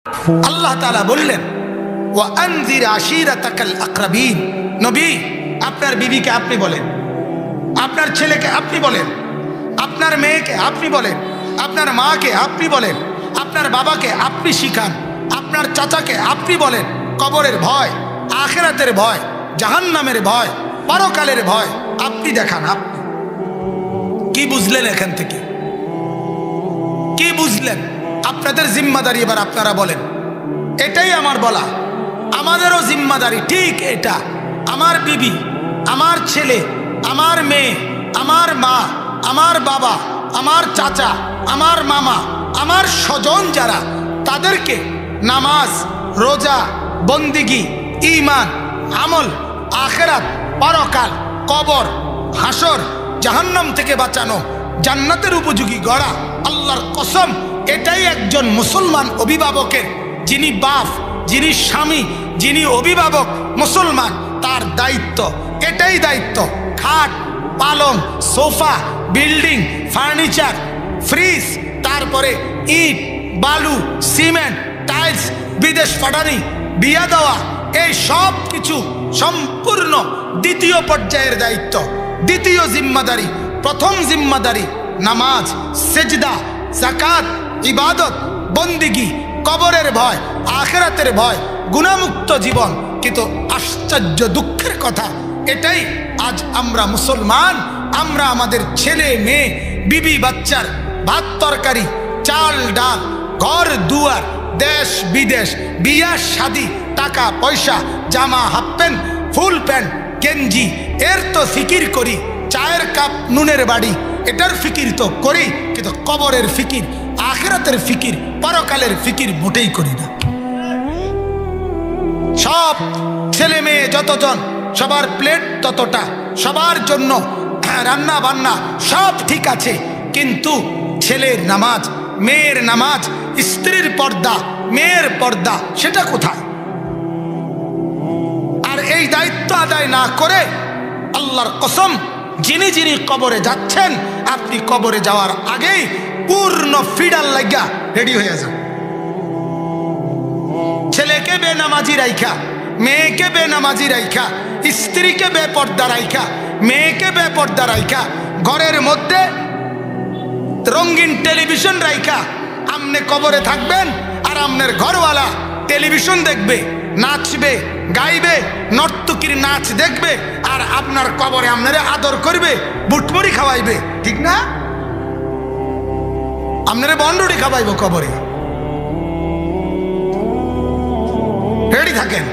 আল্লাহ তাআলা বললেন ওয়া আনজির আশিরাতাকাল আকরাবিন। নবী, আপনার বিবিকে আপনি বলেন, আপনার ছেলেকে আপনি বলেন, আপনার মেয়েকে আপনি বলেন, আপনার মাকে আপনি বলেন, আপনার বাবাকে আপনি শিখান, আপনার চাচাকে আপনি বলেন। কবরের ভয়, আখিরাতের ভয়, জাহান্নামের ভয়, পরকালের ভয় আপনি দেখান। আপনি কি বুঝলেন এখান থেকে? কি বুঝলেন? আপনাদের জিম্মাদারি এবার আপনারা বলেন। এটাই আমার বলা, আমাদেরও জিম্মাদারি ঠিক এটা। আমার বিবি, আমার ছেলে, আমার মেয়ে, আমার মা, আমার বাবা, আমার চাচা, আমার মামা, আমার স্বজন যারা, তাদেরকে নামাজ, রোজা, বন্দিগি, ঈমান, আমল, আখিরাত, পরকাল, কবর, হাসর, জাহান্নাম থেকে বাঁচানো, জান্নাতের উপযোগী গড়া। আল্লাহর কসম, এটাই একজন মুসলমান অভিভাবকের, যিনি বাপ, যিনি স্বামী, যিনি অভিভাবক মুসলমান, তার দায়িত্ব। এটাই দায়িত্ব। খাট, পালং, সোফা, বিল্ডিং, ফার্নিচার, ফ্রিজ, তারপরে ইট, বালু, সিমেন্ট, টাইলস, বিদেশ পাঠানি, বিয়া দেওয়া, এই সব কিছু সম্পূর্ণ দ্বিতীয় পর্যায়ের দায়িত্ব, দ্বিতীয় জিম্মাদারি। প্রথম জিম্মাদারি নামাজ, সেজদা, যাকাত, ইবাদত, বন্দিগি, কবরের ভয়, আখিরাতের ভয়, গুনাহমুক্ত জীবন। কিন্তু আশ্চর্য দুঃখের কথা এটাই, আজ আমরা মুসলমান, আমরা আমাদের ছেলে মেয়ে, বিবি বাচ্চার ভাত তরকারি, চাল ডাল, ঘর দুয়ার, দেশ বিদেশ, বিয়া শাদি, টাকা পয়সা, জামা, হাফ প্যান্ট, ফুল প্যান্ট, গেঞ্জি, এর তো ফিকির করি। চায়ের কাপ, নুনের বাড়ি, এটার ফিকির তো করি, কিন্তু কবরের ফিকির, আখিরাতের ফিকির, পরকালের ফিকির মোটেই করি না। সব ছেলে মেয়ে যতজন, সবার প্লেট ততটা, সবার জন্য রান্না বান্না সব ঠিক আছে, কিন্তু ছেলের নামাজ, মেয়ের নামাজ, স্ত্রীর পর্দা, মেয়ের পর্দা, সেটা কোথায়? আর এই দায়িত্ব আদায় না করে আল্লাহর কসম, যিনি যিনি কবরে যাচ্ছেন, আপনি কবরে যাওয়ার আগেই পূর্ণ ফিডার লাগা রেডি হয়ে যান। ছেলেকে বেনামাজি রাইখা, মেয়েকে বেনামাজি রাইখা, স্ত্রীকে বেপর্দা রাইখা, মেয়েকে বেপর্দা রাইখা, ঘরের মধ্যে রঙিন টেলিভিশন রাইখা আমনে কবরে থাকবেন, আর আমনের ঘরওয়ালা টেলিভিশন দেখবে, নাচবে, গাইবে, নর্তকীর নাচ দেখবে, আর আপনার কবরে আপনারে আদর করবে, বুটমুড়ি খাওয়াইবে, ঠিক না? আপনারে বন্ডুড়ি খাওয়াইব কবরে। রেডি থাকেন,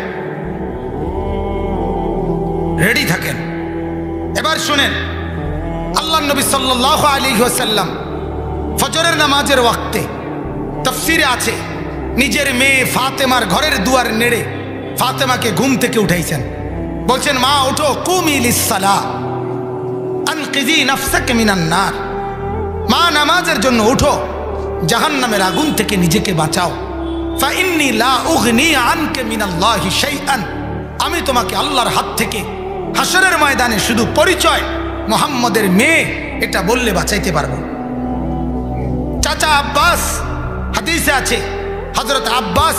রেডি থাকেন। এবার শুনেন, আল্লাহ নবী সাল্লাল্লাহু আলাইহি ওয়াসাল্লাম ফজরের নামাজের ওয়াক্তে তাফসীরে আছে, নিজের মেয়ে ফাতেমার ঘরের দুয়ার নেড়ে ফাতেমাকে ঘুম থেকে উঠাইছেন। বলছেন, মা ওঠো, কুমি লিসসালাহ আনকিজি নাফসাকা মিনান নার। মা, নামাজের জন্য উঠো, জাহান্নামের আগুন থেকে নিজেকে বাঁচাও। ফাইন্নী লা উগনি আনকা মিনাল্লাহি শাইআন। আমি তোমাকে আল্লাহর হাত থেকে হাসরের ময়দানে শুধু পরিচয় মুহাম্মদের মেয়ে এটা বললে বাঁচাইতে পারবো। চাচা আব্বাস, হাদিসে আছে, হযরত আব্বাস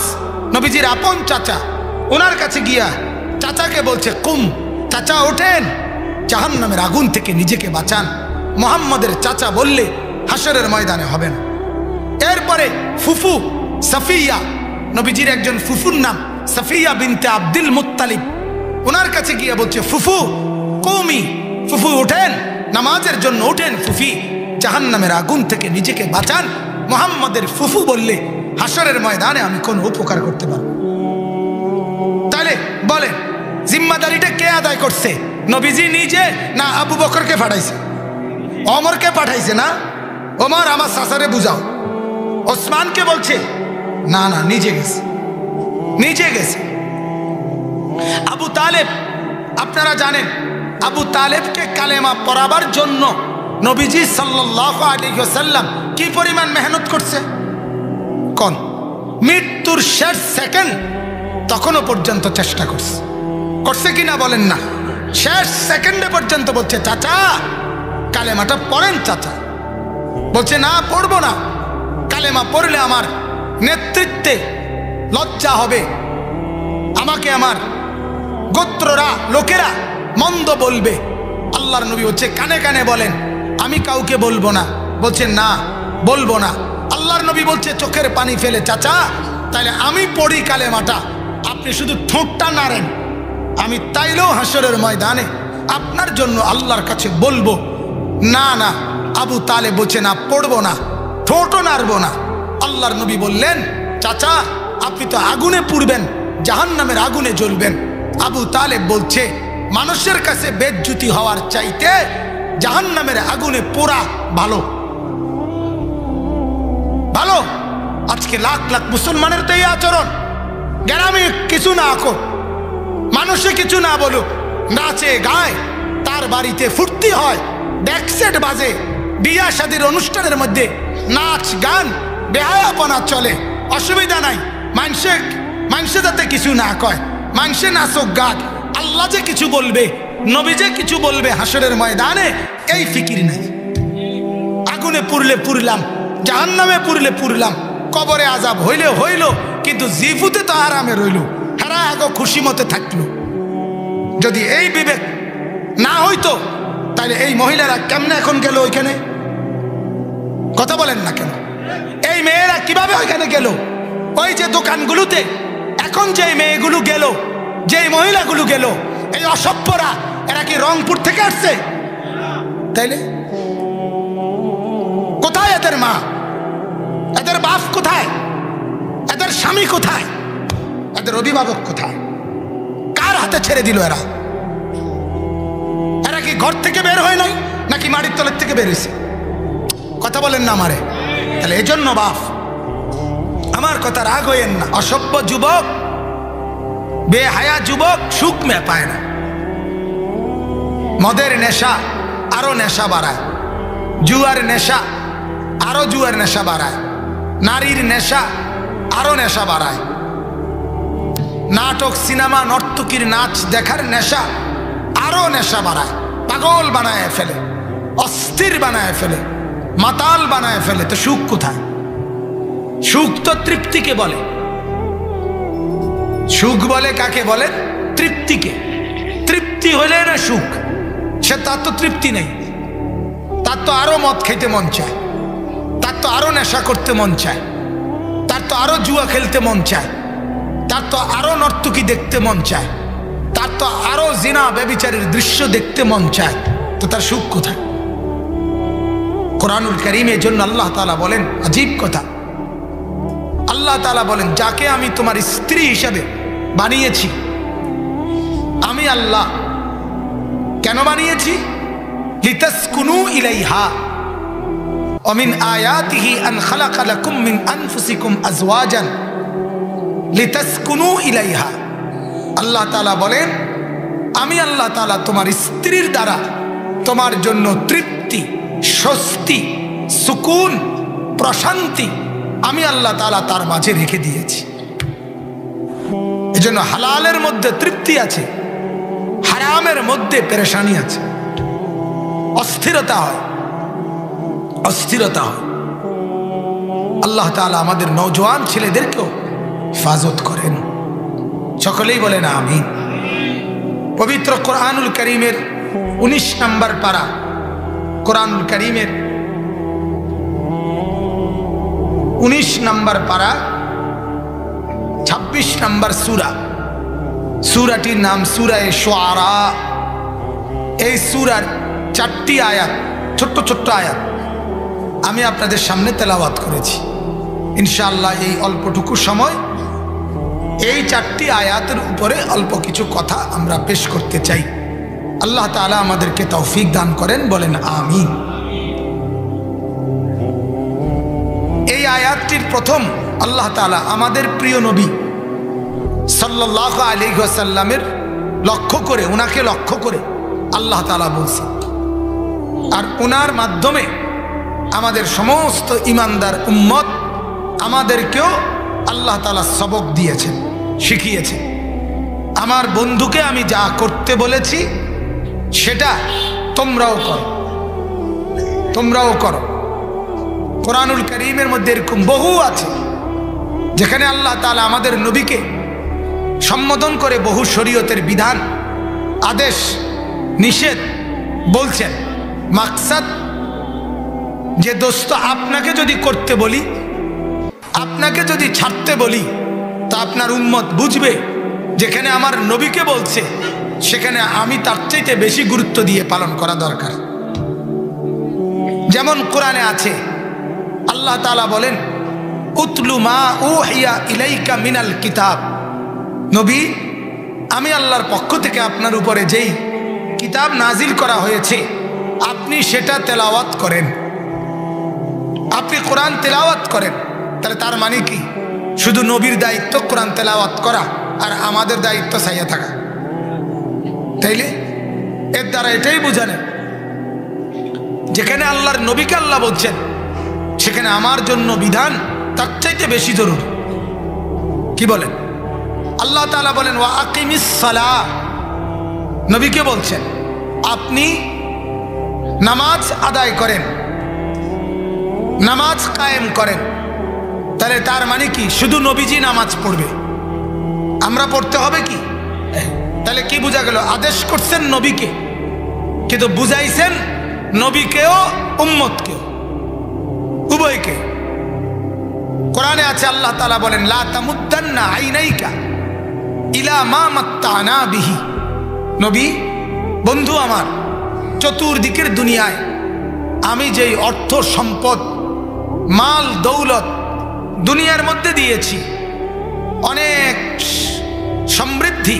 নবীজির আপন চাচা, ওনার কাছে গিয়া চাচাকে বলছে, কুম, চাচা ওঠেন, জাহান্নামের আগুন থেকে নিজেকে বাঁচান। মুহাম্মদের চাচা বললে হাসরের ময়দানে হবে না। এরপরে ফুফু সাফিয়া, নবীজির একজন ফুফুর নাম সাফিয়া বিনতে আব্দুল মুত্তালিব, ওনার কাছে গিয়ে বলছে, ফুফু কৌমি, ফুফু ওঠেন, নামাজের জন্য ওঠেন, ফুফি, জাহান্নামের আগুন থেকে নিজেকে বাঁচান। মুহাম্মদের ফুফু বললে হাসরের ময়দানে আমি কোন উপকার করতে পারব? তাহলে বলেন, জিম্মাদারিটা কে আদায় করছে? নবীজি নিজে, না আবু বকরকে পাঠাইছে? ওমরকে পাঠাইছে না? ওমর, আমার চাচারে বুঝাও। ওসমানকে বলছে, না না, নিজে গেছে, নিজে গেছে। আবু তালেব, আপনারা জানেন, আবু তালেবকে কালেমা পড়াবার জন্য নবীজি সাল্লাল্লাহু আলাইহি ওয়াসাল্লাম কি পরিমাণ মেহনত করছে? কোন মৃত্যুর শেষ সেকেন্ড তখনও পর্যন্ত চেষ্টা করছে, করছে কিনা বলেন না? শেষ সেকেন্ডে পর্যন্ত বলছে, চাচা কালেমাটা পড়েন। চাচা বলছে, না পড়বো না, কালেমা পড়লে আমার নেতৃত্বে লজ্জা হবে, আমাকে আমার গোত্ররা লোকেরা মন্দ বলবে। আল্লাহর নবী হচ্ছে কানে কানে বলেন আমি কাউকে বলবো না। বলছেন না বলবো না। আল্লাহর নবী বলছে চোখের পানি ফেলে, চাচা তাহলে আমি পড়ি কালেমাটা, আপনি শুধু ঠোঁটটা নাড়েন, আমি তাইলেও হাসরের ময়দানে আপনার জন্য আল্লাহর কাছে বলবো। না না, আবু তালেব বলছে না পড়বো না, ঠোঁটও নাড়বো না। আল্লাহর নবী বললেন চাচা আপনি তো আগুনে পুড়বেন, জাহান্নামের আগুনে জ্বলবেন। আবু তালেব বলছে মানুষের কাছে বেজ্জতি হওয়ার চাইতে জাহান্নামের আগুনে পোড়া ভালো ভালো। আজকে লাখ লাখ মুসলমানের তো এই আচরণ, গ্রামে কিছু না আঁকো, মানুষে কিছু না বলুক, নাচে গায়, তার বাড়িতে ফুর্তি হয়, ডেকসেট বাজে, বিয়া শাদীর অনুষ্ঠানের মধ্যে নাচ গান বেহায়াপনা চলে, অসুবিধা নাই। মানুষে যাতে কিছু না কয়, মানুষে নাচক গাক, আল্লাহ যে কিছু বলবে, নবী যে কিছু বলবে হাসরের ময়দানে, এই ফিকির নাই। আগুনে পুড়লে পুড়লাম, জাহান্নামে পুড়লে পুড়লাম, কবরে আজাব হইলে হইল, কিন্তু জিফুতে তো আরামে রইল, হারা আগো খুশি মতে থাকলো। যদি এই বিবেক না হইতো তাহলে এই মহিলারা কেমনে এখন গেল ওইখানে? কথা বলেন না কেন? এই মেয়েরা কিভাবে ওইখানে গেল? ওই যে দোকানগুলোতে এখন যে মেয়েগুলো গেল, যে মহিলাগুলো গেল, এই অসভ্যরা, এরা কি রংপুর থেকে আসছে? তাইলে কোথায় এদের মা, এদের বাপ কোথায়, এদের স্বামী কোথায়, এদের অভিভাবক কোথায়? কার হাতে ছেড়ে দিল এরা? এরা কি ঘর থেকে বের হয় নাই নাকি মাটির তলের থেকে বের হয়েছে? কথা বলেন না আমারে। তাহলে এজন্য বাপ, আমার কথা রাগ হইয়েন না, অসভ্য যুবক, বেহায়া যুবক সুখ মে পায় না। মদের নেশা আরো নেশা বাড়ায়, জুয়ার নেশা আরো জুয়ার নেশা বাড়ায়, নারীর নেশা আরো নেশা বাড়ায়, নাটক সিনেমা নর্তকীর নাচ দেখার নেশা আরো নেশা বাড়ায়, পাগল বানায় ফেলে, অস্থির বানায় ফেলে, মাতাল বানায় ফেলে। তো সুখ কোথায়? সুখ তো তৃপ্তিকে বলে। সুখ বলে কাকে বলে? তৃপ্তিকে। তৃপ্তি হলে না সুখ, সে তার তো তৃপ্তি নেই, তার তো আরো মদ খেতে মন চায়, তার তো আরো নেশা করতে মন চায়, তার তো আরো জুয়া খেলতে মন চায়, তার তো আরো নর্তকী দেখতে মন চায়, তার তো আরো জিনা ব্যভিচারের দৃশ্য দেখতে মন চায়। তো তার সুখ কোথায়? কোরআনুল কারীমের জন্য আল্লাহ তাআলা বলেন আজীব কথা। আল্লাহ তাআলা বলেন যাকে আমি তোমার স্ত্রী হিসেবে বানিয়েছি, আমি আল্লাহ কেন বানিয়েছি? লিতাসকুনু ইলাইহা ওয়া মিন আয়াতিহি আন খালাকা লাকুম মিন আনফুসিকুম আজওয়াজান লিতাসকুনু ইলাইহা। আল্লাহ তাআলা বলেন আমি আল্লাহ তাআলা তোমার স্ত্রীর দ্বারা তোমার জন্য তৃপ্তি, স্বস্তি, সুকুন, প্রশান্তি আমি আল্লাহ তাআলা তার মাঝে রেখে দিয়েছি। এজন্য হালালের মধ্যে তৃপ্তি আছে, হারামের মধ্যে পেরেশানি আছে, অস্থিরতা হয়, অস্থিরতা হয়। আল্লাহ তাআলা আমাদের নওজোয়ান ছেলেদেরকেও হেফাজত করেন, সকলেই বলেন আমিন। পবিত্র কোরআনুল কারীমের 19 নম্বর পারা, কোরআনুল কারীমের 19 নম্বর পারা 26 নম্বর সূরা, সূরাটির নাম সূরায়ে শুআরা। এই সূরার 4টি আয়াত, ছোট্ট ছোট্ট আয়াত আমি আপনাদের সামনে তেলাওয়াত করেছি। ইনশাআল্লাহ এই অল্পটুকু সময় এই 4টি আয়াতের উপরে অল্প কিছু কথা আমরা পেশ করতে চাই। আল্লাহ তাআলা আমাদেরকে তৌফিক দান করেন, বলেন আমিন। এই আয়াতটির প্রথম আল্লাহ তাআলা আমাদের প্রিয় নবী সাল্লাল্লাহু আলাইহি ওয়াসাল্লামের লক্ষ্য করে, ওনাকে লক্ষ্য করে আল্লাহ তাআলা বলছেন, আর ওনার মাধ্যমে আমাদের সমস্ত ঈমানদার উম্মত আমাদেরকেও আল্লাহ তাআলা সবক দিয়েছেন, শিখিয়েছেন। আমার বন্ধুকে আমি যা করতে বলেছি সেটা তোমরাও করো, তোমরাও করো। কোরআনুল কারীমের মধ্যে এরকম বহু আছে, যেখানে আল্লাহ তাআলা আমাদের নবীকে সম্বোধন করে বহু শরীয়তের বিধান, আদেশ, নিষেধ বলছেন। মাকসাদ যে দোস্ত আপনাকে যদি করতে বলি, আপনাকে যদি ছাড়তে বলি, তা আপনার উম্মত বুঝবে যেখানে আমার নবীকে বলছে সেখানে আমি তার চাইতে বেশি গুরুত্ব দিয়ে পালন করা দরকার। যেমন কোরআনে আছে, আল্লাহ তাআলা বলেন, উতলু মা উহিয়া ইলাইকা মিনাল কিতাব। নবী, আমি আল্লাহর পক্ষ থেকে আপনার উপরে যেই কিতাব নাজিল করা হয়েছে আপনি সেটা তেলাওয়াত করেন। আপনি কোরআন তেলাওয়াত করেন। তাহলে তার মানে কি শুধু নবীর দায়িত্ব কোরআন তেলাওয়াত করা আর আমাদের দায়িত্ব সাইয়া থাকা? তাইলে এর দ্বারা এটাই বোঝানো যেখানে আল্লাহর নবীকে আল্লাহ বলছেন সেখানে আমার জন্য বিধান তার চাইতে বেশি জরুরি। কি বলেন? আল্লাহ তাআলা বলেন, ওয়া আকিমিস সালাহ। নবীকে বলছেন আপনি নামাজ আদায় করেন, নামাজ কায়েম করেন। তাহলে তার মানে কি শুধু নবীজি নামাজ পড়বে, আমরা পড়তে হবে কি? তাহলে কি বোঝা গেল? আদেশ করছেন নবীকে, কিন্তু বুঝাইছেন নবীকেও উম্মতকেও, উভয়কে। কোরআনে আছে আল্লাহ তাআলা বলেন, লা তামুদ্দান্না আইনাইকা ইলা মা মাত্তানা বিহি। নবী, বন্ধু আমার, চতুর্দিকের দুনিয়ায় আমি যেই অর্থ সম্পদ, মাল দৌলত দুনিয়ার মধ্যে দিয়েছি, অনেক সমৃদ্ধি,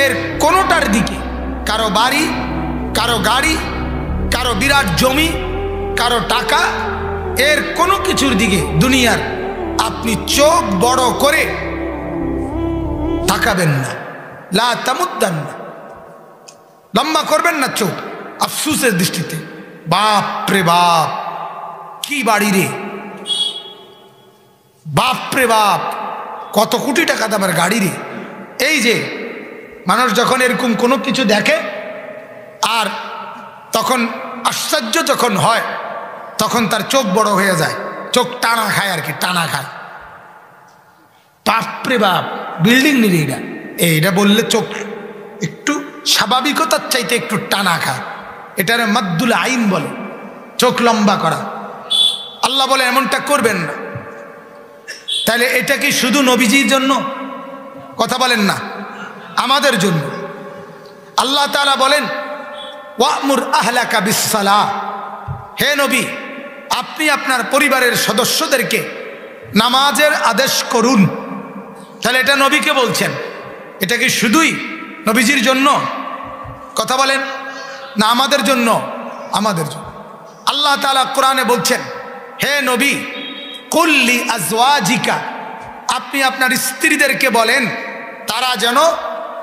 এর কোনোটার দিকে, কারো বাড়ি, কারো গাড়ি, কারো বিরাট জমি, কারো টাকা, এর কোনো কিছুর দিকে দুনিয়ার আপনি চোখ বড় করে তাকাবেন না। লা তামুদ্দান্না, লম্বা করবেন না চোখ আফসুসের দৃষ্টিতে। বাপ রে বাপ, কি বাড়ি রে, বাপ রে বাপ, কত কোটি টাকা দামের গাড়ি রে। এই যে মানুষ যখন এরকম কোনো কিছু দেখে আর তখন আশ্চর্য যখন হয় তখন তার চোখ বড় হয়ে যায়, চোখ টানা খায় আর কি, টানা খায়। বাপরে বাপ, বিল্ডিং নিয়ে এইটা বললে চোখ একটু স্বাভাবিকতার চাইতে একটু টানা খায়, এটার মাদ্দুল আইন বলে, চোখ লম্বা করা। আল্লাহ বলে এমনটা করবেন না। তাহলে এটা কি শুধু নবীজির জন্য? কথা বলেন না, আমাদের জন্য। আল্লাহ তাআলা বলেন, ওয়ামুর আহলাকা বিসসালাহ। হে নবী, আপনি আপনার পরিবারের সদস্যদেরকে নামাজের আদেশ করুন। তাহলে এটা নবীকে বলছেন, এটা কি শুধুই নবীজির জন্য? কথা বলেন না, আমাদের জন্য? আমাদের জন্য। আল্লাহ তাআলা কোরআনে বলছেন, হে নবী, কুল্লি আজওয়াজিকা, আপনি আপনার স্ত্রীদেরকে বলেন তারা যেন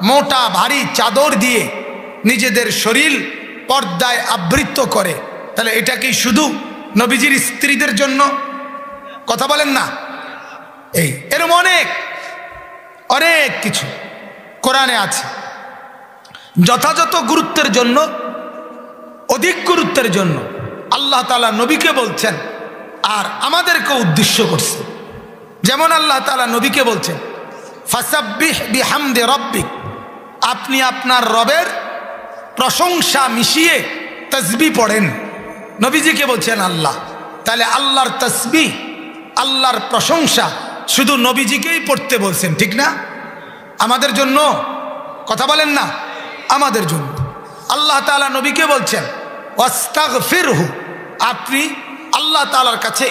মোটা ভারী চাদর দিয়ে নিজেদের শরীর পর্দায় আবৃত করে। তাহলে এটা কি শুধু নবীজির স্ত্রীদের জন্য? কথা বলেন না। এই এরকম অনেক অনেক কিছু কোরআনে আছে। যথাযথ গুরুত্বের জন্য, অধিক গুরুত্বের জন্য আল্লাহ তাআলা নবীকে বলছেন আর আমাদেরকে উদ্দেশ্য করছে। যেমন আল্লাহ তাআলা নবীকে বলছেন, ফাসাব্বিহ বিহামদি রাব্বিক, আপনি আপনার রবের প্রশংসা মিশিয়ে তাসবিহ পড়েন। নবীজিকে বলছেন আল্লাহ। তাহলে আল্লাহর তাসবিহ, আল্লাহর প্রশংসা শুধু নবীজিকেই পড়তে বলছেন, ঠিক না? আমাদের জন্য? কথা বলেন না, আমাদের জন্য। আল্লাহ তাআলা নবীকে বলছেন, ওয়াস্তাগফিরহু, আপনি আল্লাহ তাআলার কাছে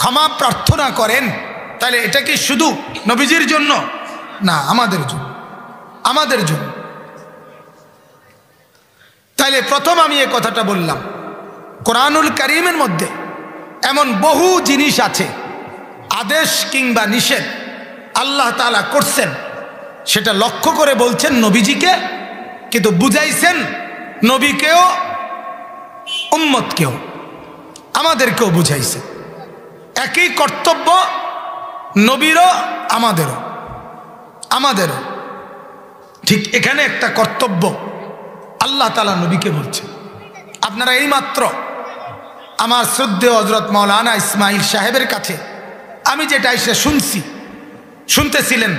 ক্ষমা প্রার্থনা করেন। তাহলে এটা কি শুধু নবীজির জন্য? না, আমাদের জন্য, আমাদের জন্য। তাইলে প্রথম আমি এই কথাটা বললাম, কোরআনুল কারীমের মধ্যে এমন বহু জিনিস আছে, আদেশ কিংবা নিষেধ আল্লাহ তাআলা করছেন, সেটা লক্ষ্য করে বলছেন নবীজিকে, কিন্তু বুঝাইছেন নবীকেও উম্মতকেও, আমাদেরকেও বুঝাইছে। একই কর্তব্য নবীরও আমাদেরও, আমাদেরও। ঠিক এখানে একটা কর্তব্য আল্লাহ তাআলা নবীকে বলছে। আপনারা এইমাত্র আমার শ্রদ্ধেয় হযরত মাওলানা ইসমাইল সাহেবের কাছে আমি যেটা এসে শুনছি, শুনতেছিলেন,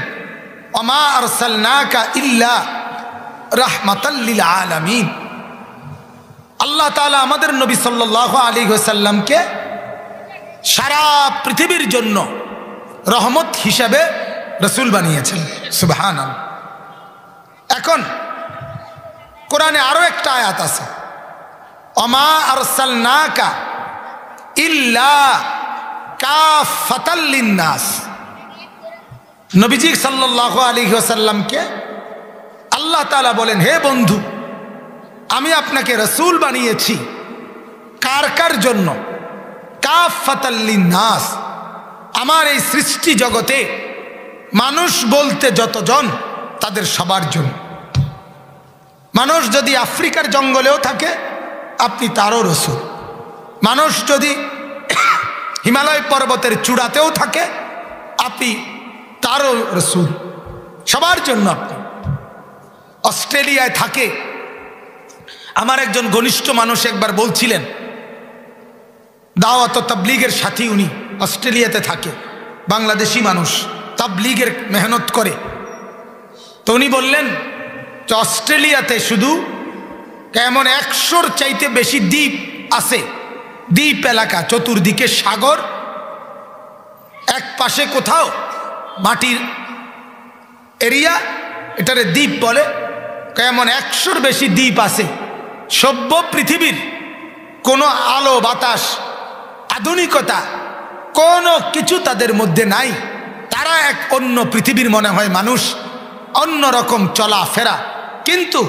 ওমা আরসালনাকা ইল্লা রাহমাতাল লিল আলামিন। আল্লাহ তাআলা আমাদের নবী সাল্লাল্লাহু আলাইহি ওয়াসাল্লামকে সারা পৃথিবীর জন্য রহমত হিসাবে রাসূল বানিয়েছেন। সুবহানাল্লাহ। এখন কোরআনে আরো একটা আয়াত আছে, ওমা আরসালনাকা ইল্লা কাফাতাল লিন্নাস। নবীজি সাল্লাল্লাহু আলাইহি ওয়াসাল্লামকে আল্লাহ তাআলা বলেন, হে বন্ধু, আমি আপনাকে রাসূল বানিয়েছি কার কার জন্য? কাফাতাল লিন্নাস, আমার এই সৃষ্টি জগতে মানুষ বলতে যতজন তাদের সবার জন্য। মানুষ যদি আফ্রিকার জঙ্গলেও থাকে আপনি তারও রাসূল, মানুষ যদি হিমালয় পর্বতের চূড়াতেও থাকে আপনি তারও রাসূল, সবার জন্য আপনি। অস্ট্রেলিয়ায় থাকে আমার একজন ঘনিষ্ঠ মানুষ একবার বলছিলেন, দাওয়াত ও তাবলীগের সাথী, উনি অস্ট্রেলিয়াতে থাকে, বাংলাদেশি মানুষ, তাবলীগের মেহনত করে। তো উনি বললেন যে অস্ট্রেলিয়াতে শুধু কেমন 100-র চাইতে বেশি দ্বীপ আছে, দ্বীপ এলাকা, চতুর্দিকে সাগর, এক পাশে কোথাও মাটির এরিয়া, এটারে দ্বীপ বলে। কেমন 100-র বেশি দ্বীপ আছে। সভ্য পৃথিবীর কোনো আলো বাতাস আধুনিকতা কোনো কিছু তাদের মধ্যে নাই। তারা এক অন্য পৃথিবীর মনে হয় মানুষ, অন্য রকম চলাফেরা। কিন্তু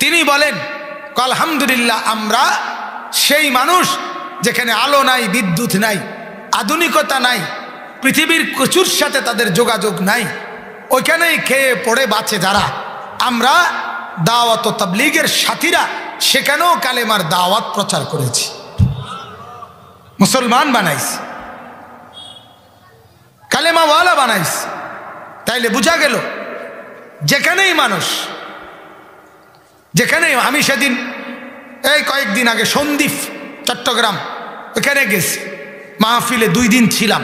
তিনি বলেন, আলহামদুলিল্লাহ, আমরা সেই মানুষ যেখানে আলো নাই, বিদ্যুৎ নাই, আধুনিকতা নাই, পৃথিবীর কিছুর সাথে তাদের যোগাযোগ নাই, ওইখানেই খেয়ে পড়ে বাঁচে যারা। আমরা দাওয়াত ও তাবলীগের সাথীরা সেখানেও কালেমার দাওয়াত প্রচার করেছি, মুসলমান বানাইছি, কালেমাওয়ালা বানাইছি। তাইলে বোঝা গেল যেখানেই মানুষ, যেখানেই। আমি সেদিন এই কয়েকদিন আগে সন্দ্বীপ, চট্টগ্রাম, ওখানে গেছি, মাহফিলে 2 দিন ছিলাম।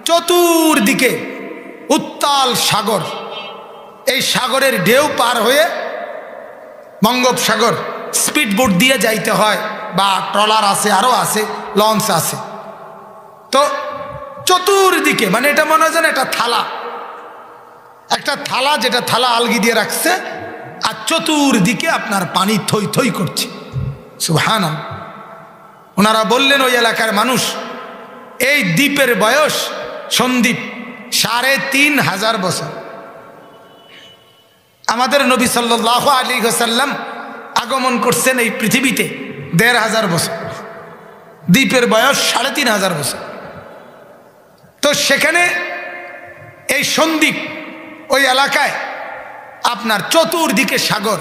চতুর্দিকে উত্তাল সাগর, এই সাগরের ঢেউ পার হয়ে বঙ্গোপসাগর স্পিড বোট দিয়ে যাইতে হয়, বা ট্রলার আছে, আরও আছে, লঞ্চ আছে। তো চতুর্দিকে, মানে এটা মনে হয় যেন একটা থালা, একটা থালা, যেটা থালা আলগি দিয়ে রাখছে, আর চতুর্দিকে আপনার পানি থই থই করছে। সুবহানাল্লাহ। ওনারা বললেন ওই এলাকার মানুষ, এই দ্বীপের বয়স, সন্দ্বীপ, 3500 বছর। আমাদের নবী সাল্লাল্লাহু আলাইহি ওয়াসাল্লাম আগমন করছেন এই পৃথিবীতে 1500 বছর, দ্বীপের বয়স 3500 বছর। তো সেখানে এই সন্দ্বীপ, ওই এলাকায় আপনার চতুর্দিকে সাগর।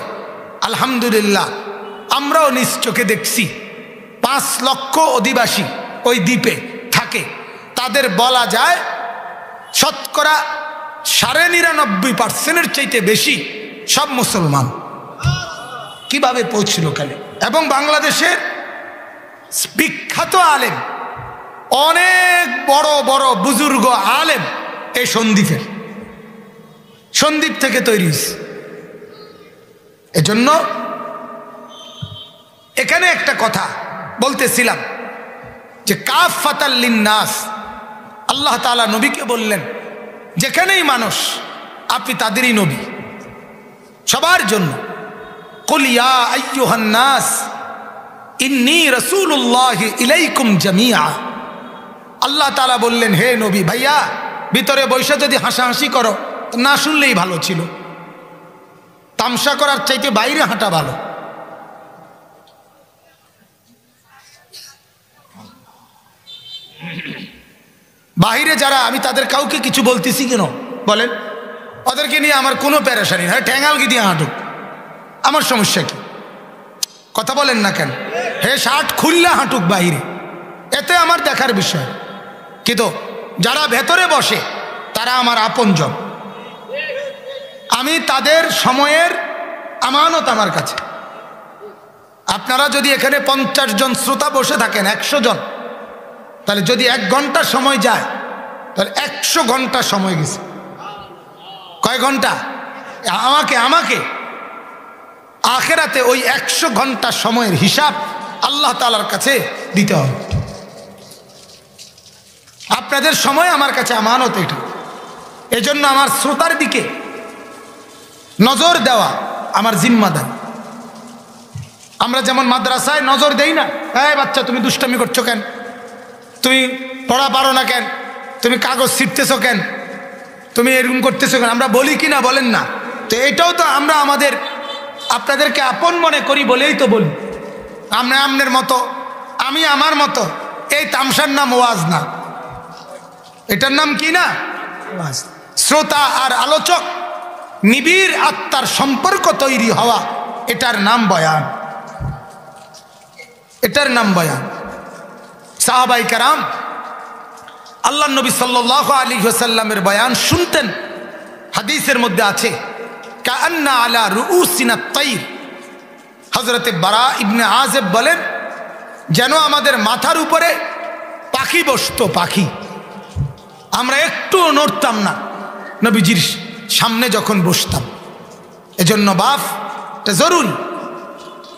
আলহামদুলিল্লাহ, আমরাও নিজ চোখে দেখছি 5 লক্ষ অধিবাসী ওই দ্বীপে থাকে। তাদের বলা যায় শতকরা 99.5%-এর চাইতে বেশি সব মুসলমান। কিভাবে পৌঁছল কালে? এবং বাংলাদেশের বিখ্যাত আলেম, অনেক বড় বড় বুজুর্গ আলেম এই সন্দ্বীপের, সন্দ্বীপ থেকে তৈরি হয়েছে। এজন্য এখানে একটা কথা বলতেছিলাম যে কাফাতাল লিন্নাস, আল্লাহ তাআলা নবীকে বললেন যেখানেই মানুষ আপনি তাদেরই নবী, সবার জন্য। কুল ইয়া আইয়ুহান নাস ইন্নী রাসূলুল্লাহি ইলাইকুম জামিআ। আল্লাহ তাআলা বললেন, হে নবী, ভাইয়া ভিতরে বসে যদি হাসাহাসি করো না শুনলেই ভালো ছিল, তামসা করার চাইতে বাইরে হাঁটা ভালো। বাহিরে যারা, আমি তাদের কাউকে কিছু বলতেছি কেন বলেন? ওদেরকে নিয়ে আমার কোনো প্যারেশানি না, ঠ্যাঙ্গালকি দিয়ে হাঁটুক, আমার সমস্যা কি? কথা বলেন না কেন? হে শার্ট খুললে হাঁটুক বাহিরে, এতে আমার দেখার বিষয়। কিন্তু যারা ভেতরে বসে তারা আমার আপনজন, আমি তাদের সময়ের আমানত আমার কাছে। আপনারা যদি এখানে 50 জন শ্রোতা বসে থাকেন, 100 জন, তাহলে যদি 1 ঘন্টা সময় যায় তাহলে 100 ঘন্টা সময় গেছে। কয় ঘন্টা? আমাকে আখিরাতে ওই 100 ঘন্টা সময়ের হিসাব আল্লাহ তাআলার কাছে দিতে হবে। আপনাদের সময় আমার কাছে আমানত। এটা এজন্য আমার শ্রোতার দিকে নজর দেওয়া আমার জিম্মাদারি। আমরা যেমন মাদ্রাসায় নজর দেই না, এই বাচ্চা তুমি দুষ্টামি করছো কেন, তুমি পড়া পারো না কেন, তুমি কাগজ ছিঁড়তেছো কেন, তুমি এরকম করতেছো কেন, আমরা বলি কি না বলেন না? তো এটাও তো আমরা আপনাদেরকে আপন মনে করি বলেই তো বলি। আপনার মতো আমি আমার মতো, এই তামসার নাম ওয়াজ না, এটার নাম কি না? ওয়াজ। শ্রোতা আর আলোচক নিবিড় আত্মার সম্পর্ক তৈরি হওয়া, এটার নাম বয়ান, এটার নাম বয়ান। সাহাবায়ে কেরাম আল্লাহ নবী সাল্লাল্লাহু আলাইহি ওয়াসাল্লামের বয়ান শুনতেন। হাদিসের মধ্যে আছে কাআন্না আলা রুউসিনা তাইর। হযরতে বারা ইবনে আযিব বলেন, যেন আমাদের মাথার উপরে পাখি বসতো, পাখি। আমরা একটু নড়তাম না নবীজির সামনে যখন বসতাম। এজন্য বাপ, এটা জরুরি।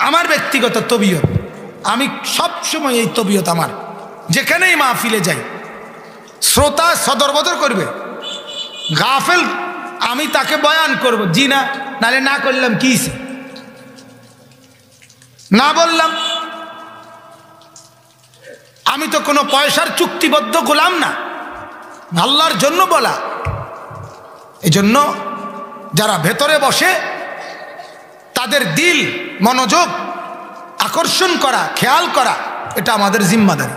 আমার ব্যক্তিগত তবিয়ত, আমি সবসময় এই তবিয়ত আমার, যেখানেই মাহফিলে যাই শ্রোতা সদর বদর করবে, গাফেল আমি তাকে বয়ান করব, জি না, নালে না করলাম কি না বললাম, আমি তো কোনো পয়সার চুক্তিবদ্ধ গোলাম না, আল্লাহর জন্য বলা। এজন্য যারা ভেতরে বসে তাদের দিল মনোযোগ আকর্ষণ করা, খেয়াল করা, এটা আমাদের জিম্মাদারি।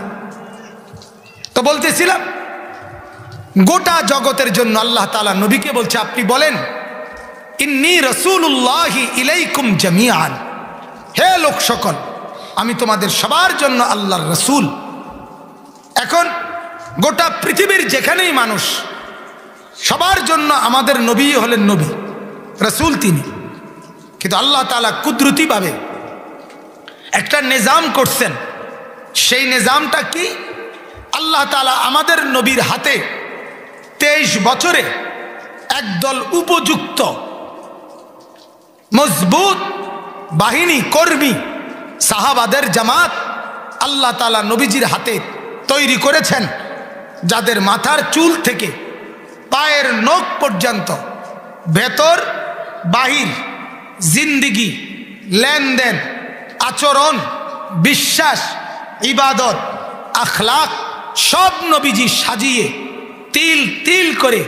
তো বলতেছিলাম, গোটা জগতের জন্য আল্লাহ তাআলা নবীকে বলছে, আপনি বলেন ইন্নী রাসূলুল্লাহি ইলাইকুম জামিআন, হে লোক সকল, আমি তোমাদের সবার জন্য আল্লাহর রাসূল। এখন গোটা পৃথিবীর যেখানেই মানুষ, সবার জন্য আমাদের নবী হলেন নবী, রাসূল তিনি। কিন্তু আল্লাহ তাআলা কুদরতিভাবে একটা নিজাম করছেন। সেই নিজামটা কি? আল্লাহ তাআলা আমাদের নবীর হাতে 23 বছরে একদল উপযুক্ত মজবুত বাহিনী, কর্মী, সাহাবাদের জামাত আল্লাহ তাআলা নবীজির হাতে তৈরি করেছেন, যাদের মাথার চুল থেকে পায়ের নখ পর্যন্ত ভেতর বাহির জিন্দিগি, লেনদেন, আচরণ, বিশ্বাস, ইবাদত, আখলাক সব নবীজি সাজিয়ে তিল তিল করে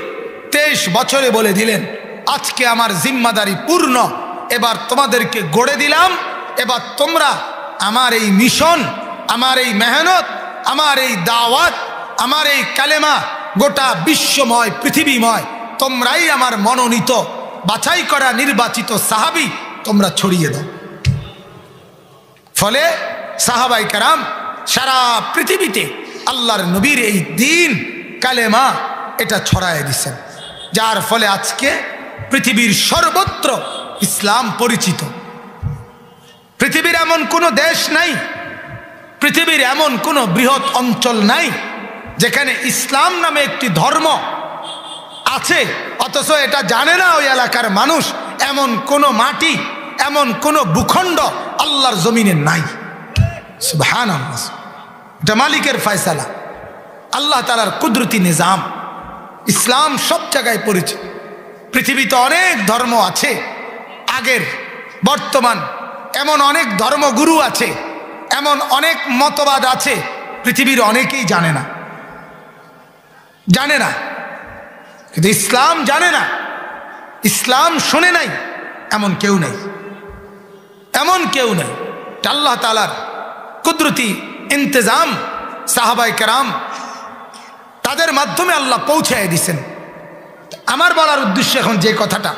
23 বছরে বলে দিলেন, আজকে আমার জিম্মাদারি পূর্ণ, এবার তোমাদেরকে গড়ে দিলাম, এবার তোমরা আমার এই মিশন, আমার এই মেহনত, আমার এই দাওয়াত, আমার এই কালেমা গোটা বিশ্বময়, পৃথিবীময় তোমরাই আমার মনোনীত, বাছাই করা, নির্বাচিত সাহাবী, তোমরা ছড়িয়ে দাও। ফলে সাহাবায়ে কেরাম সারা পৃথিবীতে আল্লাহর নবীর এই দ্বীন, কালেমা, এটা ছড়ায় দিচ্ছেন, যার ফলে আজকে পৃথিবীর সর্বত্র ইসলাম পরিচিত। পৃথিবীর এমন কোনো দেশ নাই, পৃথিবীর এমন কোনো বৃহৎ অঞ্চল নাই যেখানে ইসলাম নামে একটি ধর্ম আছে অথচ এটা জানে না ওই এলাকার মানুষ। এমন কোনো মাটি, এমন কোনো ভূখণ্ড আল্লাহর জমিনে নাই। সুবহানাল্লাহ, এটা মালিকের ফয়সালা, আল্লাহ তাআলার কুদরতি নিজাম। ইসলাম সব জায়গায় পরিচিত। পৃথিবীতে অনেক ধর্ম আছে, আগের, বর্তমান, এমন অনেক ধর্মগুরু আছে, এমন অনেক মতবাদ আছে, পৃথিবীর অনেকেই জানে না, জানে না। কিন্তু ইসলাম জানে না, ইসলাম শোনে নাই, এমন কেউ নেই, এমন কেউ নেই। আল্লাহ তাআলার কুদরতি ইন্তজাম, সাহাবায়ে কেরাম তাদের মাধ্যমে আল্লাহ পৌঁছায় দিয়েছেন। আমার বলার উদ্দেশ্য এখন যে কথাটা,